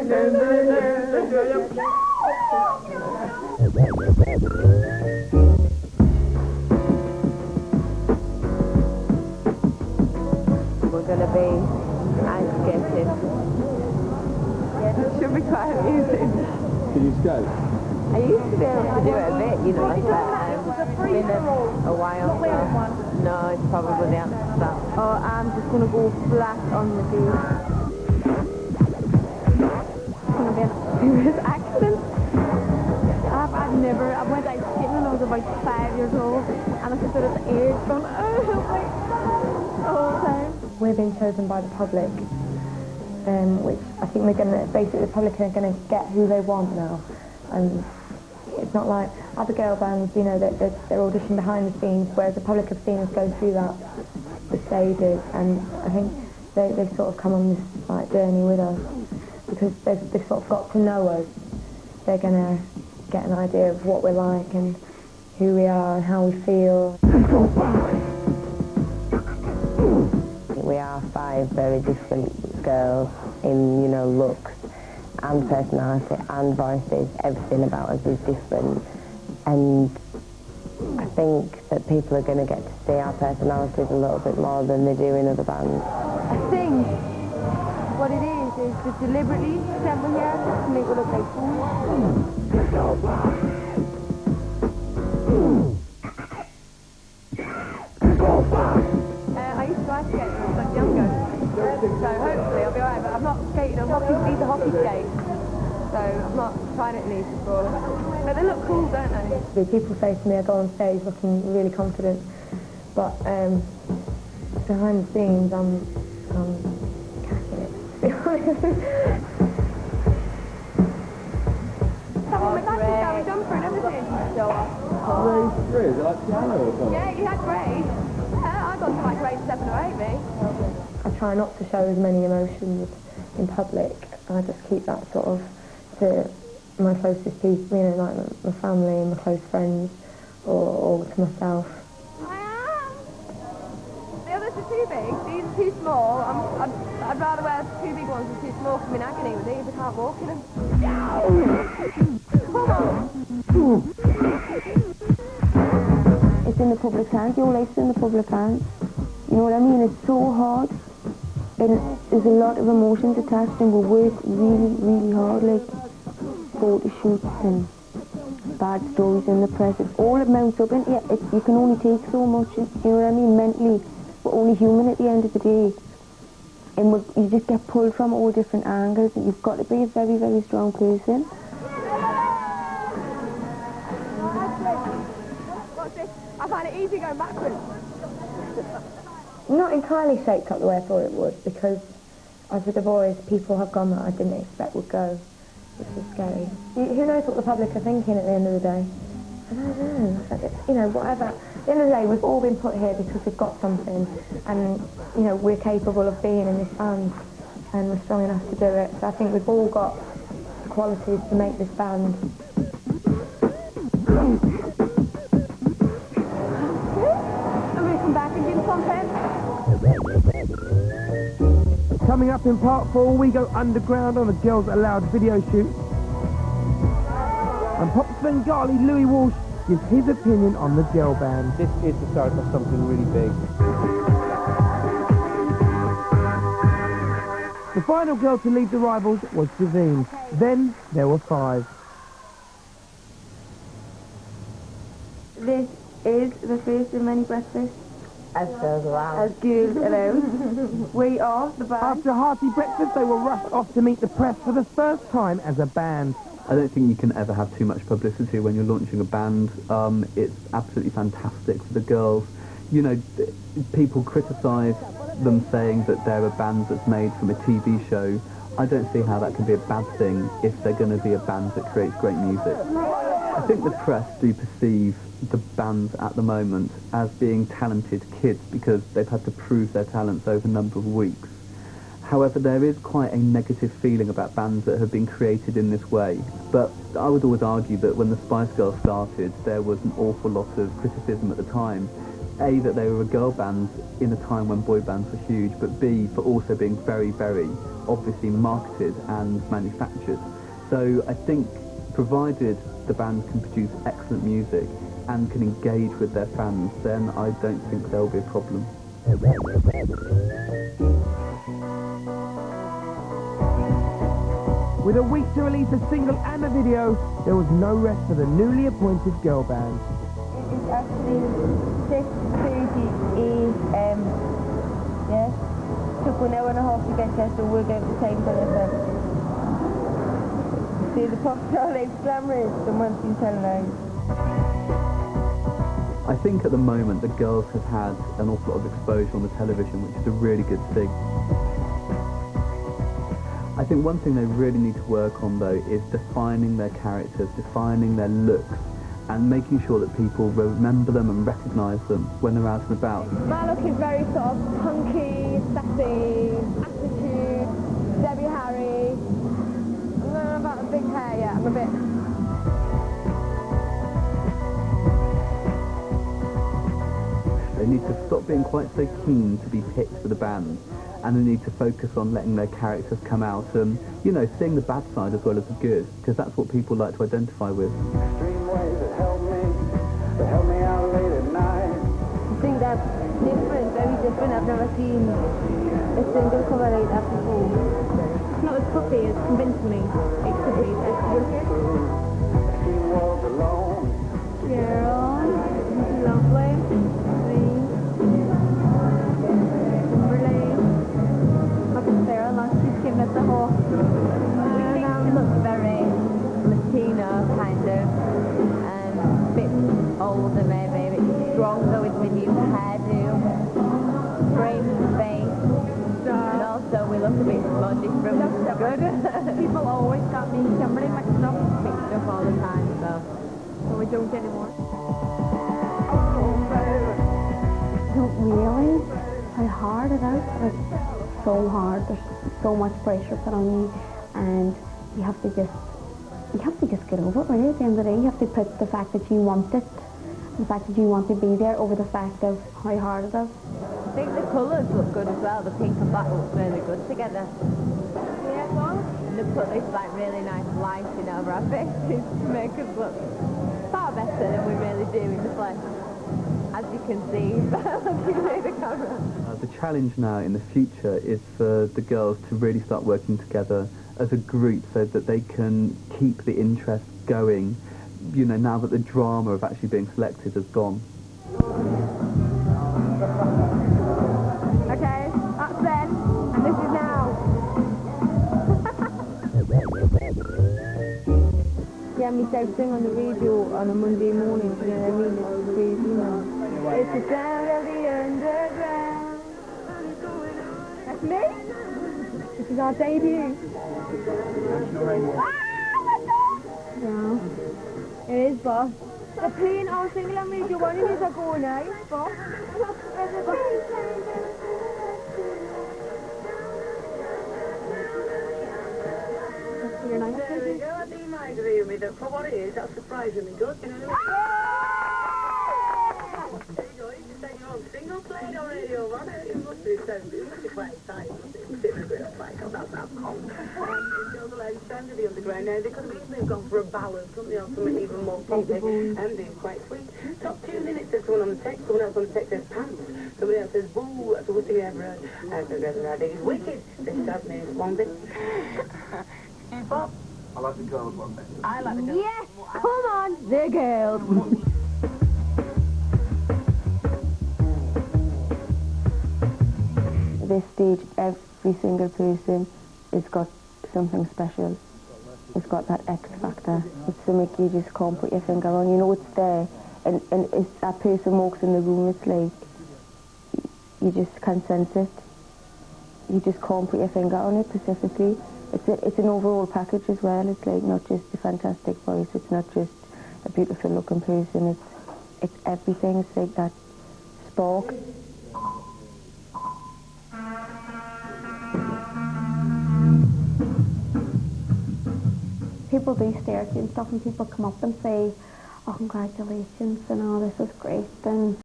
We're going to be ice skating. Yeah, it should be quite amusing. Can you skate? I used to be able to do it a bit, you know, but it's been a while. No, it's probably the answer to that. Oh, I'm just going to go flat on the beach. It's going to be a serious accident. I went ice skating when I was about 5 years old, and I could sort of the ears going, oh, like, the whole time. We're being chosen by the public, which I think they're going to, basically the public are going to get who they want now. And it's not like other girl bands, you know, they're auditioning behind the scenes, whereas the public have seen us go through the stages, and I think they've sort of come on this like journey with us, because they've sort of got to know us. They're going to get an idea of what we're like and who we are and how we feel. We are 5 very different girls in, you know, looks and personality and voices. Everything about us is different, and I think that people are going to get to see our personalities a little bit more than they do in other bands. I think what it is to deliberately assemble here to make it look like fools. I used to ice skate when I was younger, so hopefully I'll be alright, but I've not skated on these are hockey skates, so I've not tried it in these before. But they look cool, don't they? People say to me I go on stage looking really confident, but behind the scenes I'm cacking it, to be honest. Grey jumper and everything. Grey, is it like piano or something? Yeah, you had grey. I got to like grade 7 or 8, me. I try not to show as many emotions in public. I just keep that sort of to my closest people, you know, like my family and my close friends, or to myself. The others are too big, these are too small. I'd rather wear 2 big ones than 2 small, because I'm in agony with these, I can't walk in them. It's in the public hands, your life's in the public hands. You know what I mean? It's so hard, and there's a lot of emotions attached, and we work really, really hard, like photo shoots and bad stories in the press. It all amounts up, and yeah, you can only take so much, you know what I mean, mentally. We're only human at the end of the day, and you just get pulled from all different angles, and you've got to be a very, very strong person. I find it easy going backwards. Not entirely shaped up the way I thought it would, because as with the boys, people have gone that I didn't expect would go, which is scary. Who knows what the public are thinking at the end of the day? I don't know. You know, whatever. At the end of the day, we've all been put here because we've got something, and, you know, we're capable of being in this band, and we're strong enough to do it. So I think we've all got the qualities to make this band. Coming up in part 4, we go underground on a Girls Aloud video shoot. And Pop Bengali Louis Walsh gives his opinion on the girl band. This is the start of something really big. The final girl to lead the rivals was Davine. Then there were 5. This is the first of many breakfasts. As Girls Aloud. As Girls Aloud. We are the band. After a hearty breakfast, they were rushed off to meet the press for the first time as a band. I don't think you can ever have too much publicity when you're launching a band. It's absolutely fantastic for the girls. You know, people criticise them saying that they're a band that's made from a TV show. I don't see how that can be a bad thing if they're going to be a band that creates great music. I think the press do perceive the bands at the moment as being talented kids because they've had to prove their talents over a number of weeks. However, there is quite a negative feeling about bands that have been created in this way. But I would always argue that when the Spice Girls started, there was an awful lot of criticism at the time A, that they were a girl band in a time when boy bands were huge, but B, for also being very, very obviously marketed and manufactured. So I think, provided the band can produce excellent music and can engage with their fans, then I don't think there will be a problem. With a week to release a single and a video, there was no rest for the newly appointed girl band. It's actually 6:30 a.m. Yes. Took 1 hour and a half to get here, so we'll get the time for this. See, the popstar life's glamorous, someone's been telling lies. I think at the moment the girls have had an awful lot of exposure on the television, which is a really good thing. I think one thing they really need to work on, though, is defining their characters, defining their looks, and making sure that people remember them and recognise them when they're out and about. My look is very sort of punky, sassy, attitude, Debbie Harry. I'm not about the big hair yet, I'm a bit... They need to stop being quite so keen to be picked for the band, and they need to focus on letting their characters come out and, you know, seeing the bad side as well as the good, because that's what people like to identify with. Extreme ways that help me out late at night. I think that's different, very different. I've never seen a single cover like that before. It's not as puffy as convincingly. It could be She was alone. Carol, lovely. At the whole She looks very Latino, kind of, a bit older maybe, a bit stronger with the new hairdo, framed face, and also we look a bit more different, which is good. people always got me Kimberly mixed up All the time, so we don't anymore. I don't realise how hard it is. It's so hard. There's so much pressure put on you, and you have to just get over it, really. At the end of the day, you have to put the fact that you want it, the fact that you want to be there, over the fact of how hard it is. I think the colours look good as well. The pink and black looks really good together. Yeah, well, And they put this like really nice lighting over our faces to make us look far better than we really do in the flesh. As you can see, looking at the camera. The challenge now in the future is for the girls to really start working together as a group so that they can keep the interest going, you know, now that the drama of actually being selected has gone. okay, that's then, and this is now. Yeah, me sing on the radio on a Monday morning, you know what I mean? It's crazy, man. It's the sound of the underground. That's me? This is our debut. Yeah. It is, boss. They're playing our single on Radio 1 and it's a go now, boss. You're nice. There we go. I think you might agree with me that for what it is, that's surprisingly good, you know what I mean? There you go. You can take your own single played on Radio 1. It must be so good. It must be quite exciting. It must be a bit of like, oh, that sounds cold. It's the other lady standing the underground. Now, they could have easily gone for a ballad, couldn't they, or something even more poppy, and being quite sweet. Top 2 minutes, there's someone on the text, someone else on the text says pants, somebody else says boo, that's what you ever heard. I think it's wicked. This is me, Swansea. Bob? I like the girls one bit. I like the girls. Yes, come on, the girls. At this stage, every single person has got something special. It's got that X factor. It's something you just can't put your finger on. You know it's there, and if that person walks in the room, it's like you just can't sense it. You just can't put your finger on it specifically. It's an overall package as well. It's like not just a fantastic voice. It's not just a beautiful looking person. It's everything. It's like that spark. People do stare at you and stuff, and people come up and say, "Oh, congratulations," and "Oh, this is great," and